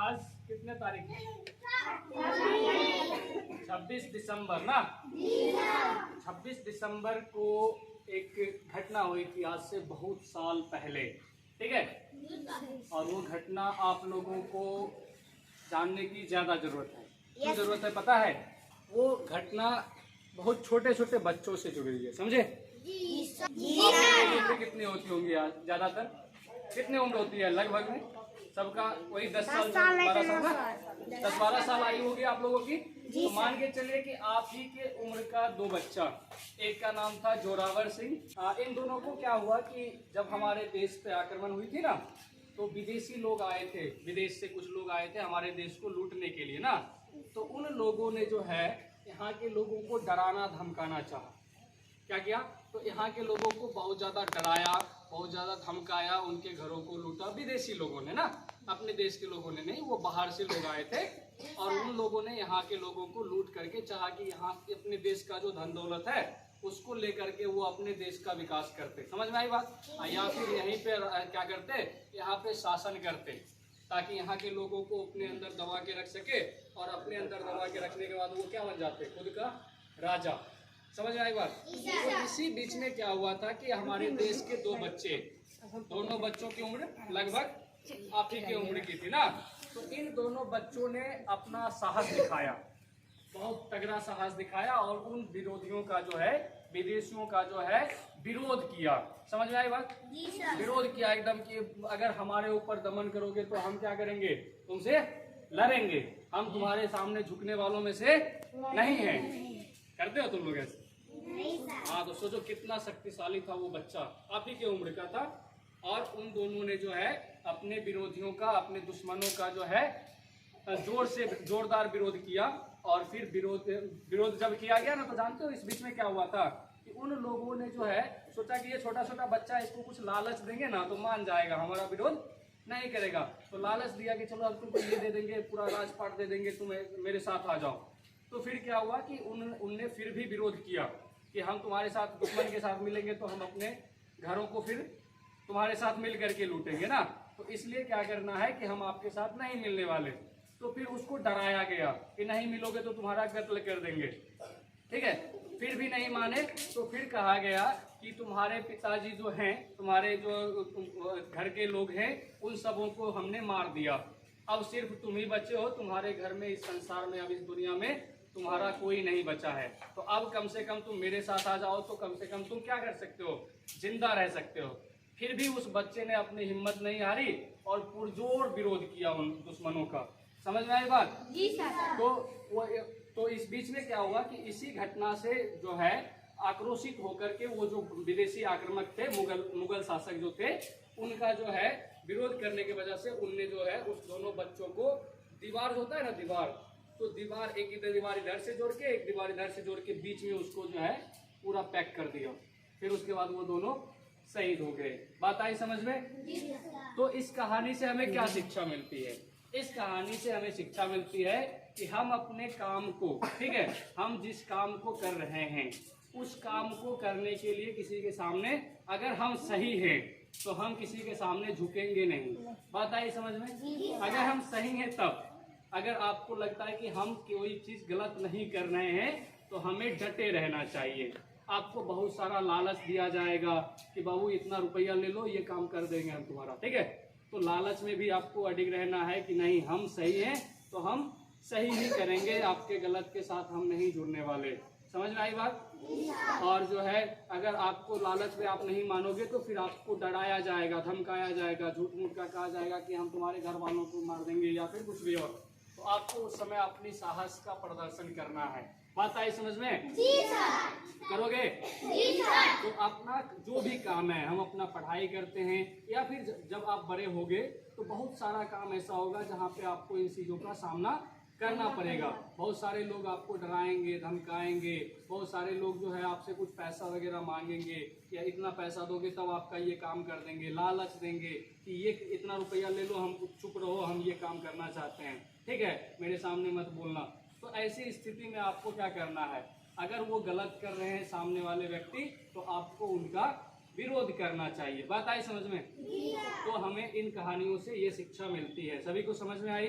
आज कितने तारीख है? 26 दिसंबर ना। 26 दिसंबर को एक घटना हुई थी आज से बहुत साल पहले, ठीक है। और वो घटना आप लोगों को जानने की ज्यादा जरूरत है। क्यों जरूरत है पता है? वो घटना बहुत छोटे छोटे बच्चों से जुड़ी हुई है, समझे? उम्र कितनी होती होंगी आज? ज्यादातर कितनी उम्र होती है लगभग में? सबका वही 10 साल 12 साल ना, 10-12 साल आयु होगी आप लोगों की। तो मान के चलिए कि आप ही के उम्र का दो बच्चा, एक का नाम था जोरावर सिंह। इन दोनों को क्या हुआ कि जब हमारे देश पे आक्रमण हुई थी ना, तो विदेशी लोग आए थे, विदेश से कुछ लोग आए थे हमारे देश को लूटने के लिए ना। तो उन लोगों ने जो है यहाँ के लोगों को डराना धमकाना चाहा। क्या किया? तो यहाँ के लोगों को बहुत ज़्यादा डराया, बहुत ज़्यादा धमकाया, उनके घरों को लूटा। विदेशी लोगों ने ना, अपने देश के लोगों ने नहीं, वो बाहर से लोग आए थे। और उन लोगों ने यहाँ के लोगों को लूट करके चाहा कि यहाँ अपने देश का जो धन दौलत है उसको लेकर के वो अपने देश का विकास करते। समझ में आई बात? या फिर यहीं पे क्या करते, यहाँ पे शासन करते, ताकि यहाँ के लोगों को अपने अंदर दबा के रख सके। और अपने अंदर दबा के रखने के बाद वो क्या बन जाते, खुद का राजा। समझ में आई बात? तो इसी बीच में क्या हुआ था कि हमारे देश के दो बच्चे, दोनों बच्चों की उम्र लगभग आप ही की उम्र की थी ना। तो इन दोनों बच्चों ने अपना साहस दिखाया, बहुत तगड़ा साहस दिखाया, और उन विरोधियों का जो है, विदेशियों का जो है विरोध किया। समझ में आई बात? विरोध किया एकदम कि अगर हमारे ऊपर दमन करोगे तो हम क्या करेंगे, तुमसे लड़ेंगे, हम तुम्हारे सामने झुकने वालों में से नहीं हैं। करते हो तुम लोग ऐसे? हाँ, तो सोचो कितना शक्तिशाली था वो बच्चा, आप ही की उम्र का था। और उन दोनों ने जो है अपने विरोधियों का, अपने दुश्मनों का जो है जोरदार विरोध किया। और फिर विरोध जब किया गया ना, तो जानते हो इस बीच में क्या हुआ था कि उन लोगों ने जो है सोचा कि ये छोटा छोटा बच्चा, इसको कुछ लालच देंगे ना तो मान जाएगा, हमारा विरोध नहीं करेगा। तो लालच दिया कि चलो अब तुमको ये दे देंगे, पूरा राजपाट दे देंगे, तुम मेरे साथ आ जाओ। तो फिर क्या हुआ कि उनने फिर भी विरोध किया कि हम तुम्हारे साथ, दुश्मन के साथ मिलेंगे तो हम अपने घरों को फिर तुम्हारे साथ मिल करके लूटेंगे ना। तो इसलिए क्या करना है कि हम आपके साथ नहीं मिलने वाले। तो फिर उसको डराया गया कि नहीं मिलोगे तो तुम्हारा कत्ल कर देंगे, ठीक है। फिर भी नहीं माने, तो फिर कहा गया कि तुम्हारे पिताजी जो हैं, तुम्हारे जो घर के लोग हैं, उन सबों को हमने मार दिया। अब सिर्फ तुम ही बचे हो, तुम्हारे घर में, इस संसार में, अब इस दुनिया में तुम्हारा कोई नहीं बचा है। तो अब कम से कम तुम मेरे साथ आ जाओ, तो कम से कम तुम क्या कर सकते हो, जिंदा रह सकते हो। फिर भी उस बच्चे ने अपनी हिम्मत नहीं हारी और पुरजोर विरोध किया उन दुश्मनों का। समझ में आई बात? जी सर। तो इस बीच में क्या हुआ कि इसी घटना से जो है आक्रोशित होकर के वो जो विदेशी आक्रमक थे, मुगल शासक जो थे, उनका जो है विरोध करने की वजह से उनने जो है उस दोनों बच्चों को दीवार होता है ना, दीवार, तो दीवार, एक इधर दीवार इधर से जोड़ के, एक दीवार इधर से जोड़ के बीच में उसको जो है पूरा पैक कर दिया। फिर उसके बाद वो दोनों शहीद हो गए। बात आई समझ में? तो इस कहानी से हमें क्या शिक्षा मिलती है? इस कहानी से हमें शिक्षा मिलती है कि हम अपने काम को, ठीक है, हम जिस काम को कर रहे हैं उस काम को करने के लिए किसी के सामने अगर हम सही हैं तो हम किसी के सामने झुकेंगे नहीं। बात आई समझ में? अगर हम सही हैं तब, अगर आपको लगता है कि हम कोई चीज गलत नहीं कर रहे हैं तो हमें डटे रहना चाहिए। आपको बहुत सारा लालच दिया जाएगा कि बाबू इतना रुपया ले लो, ये काम कर देंगे हम तुम्हारा, ठीक है। तो लालच में भी आपको अडिग रहना है कि नहीं, हम सही हैं तो हम सही ही करेंगे, आपके गलत के साथ हम नहीं जुड़ने वाले। समझ में आई बात? और जो है अगर आपको लालच में आप नहीं मानोगे तो फिर आपको डराया जाएगा, धमकाया जाएगा, झूठ मूठ का कहा जाएगा कि हम तुम्हारे घर वालों को मार देंगे या फिर कुछ भी और। तो आपको उस समय अपनी साहस का प्रदर्शन करना है। बात आई समझ में? जी सर। करोगे? जी सर। तो अपना जो भी काम है, हम अपना पढ़ाई करते हैं या फिर जब आप बड़े होगे तो बहुत सारा काम ऐसा होगा जहाँ पे आपको इन चीज़ों का सामना करना पड़ेगा। बहुत सारे लोग आपको डराएंगे, धमकाएंगे, बहुत सारे लोग जो है आपसे कुछ पैसा वगैरह मांगेंगे, या इतना पैसा दोगे तब आपका ये काम कर देंगे, लालच देंगे कि ये इतना रुपया ले लो, हम चुप रहो, हम ये काम करना चाहते हैं, ठीक है, मेरे सामने मत बोलना। तो ऐसी स्थिति में आपको क्या करना है? अगर वो गलत कर रहे हैं सामने वाले व्यक्ति, तो आपको उनका विरोध करना चाहिए। बात आई समझ में? तो हमें इन कहानियों से ये शिक्षा मिलती है। सभी को समझ में आई?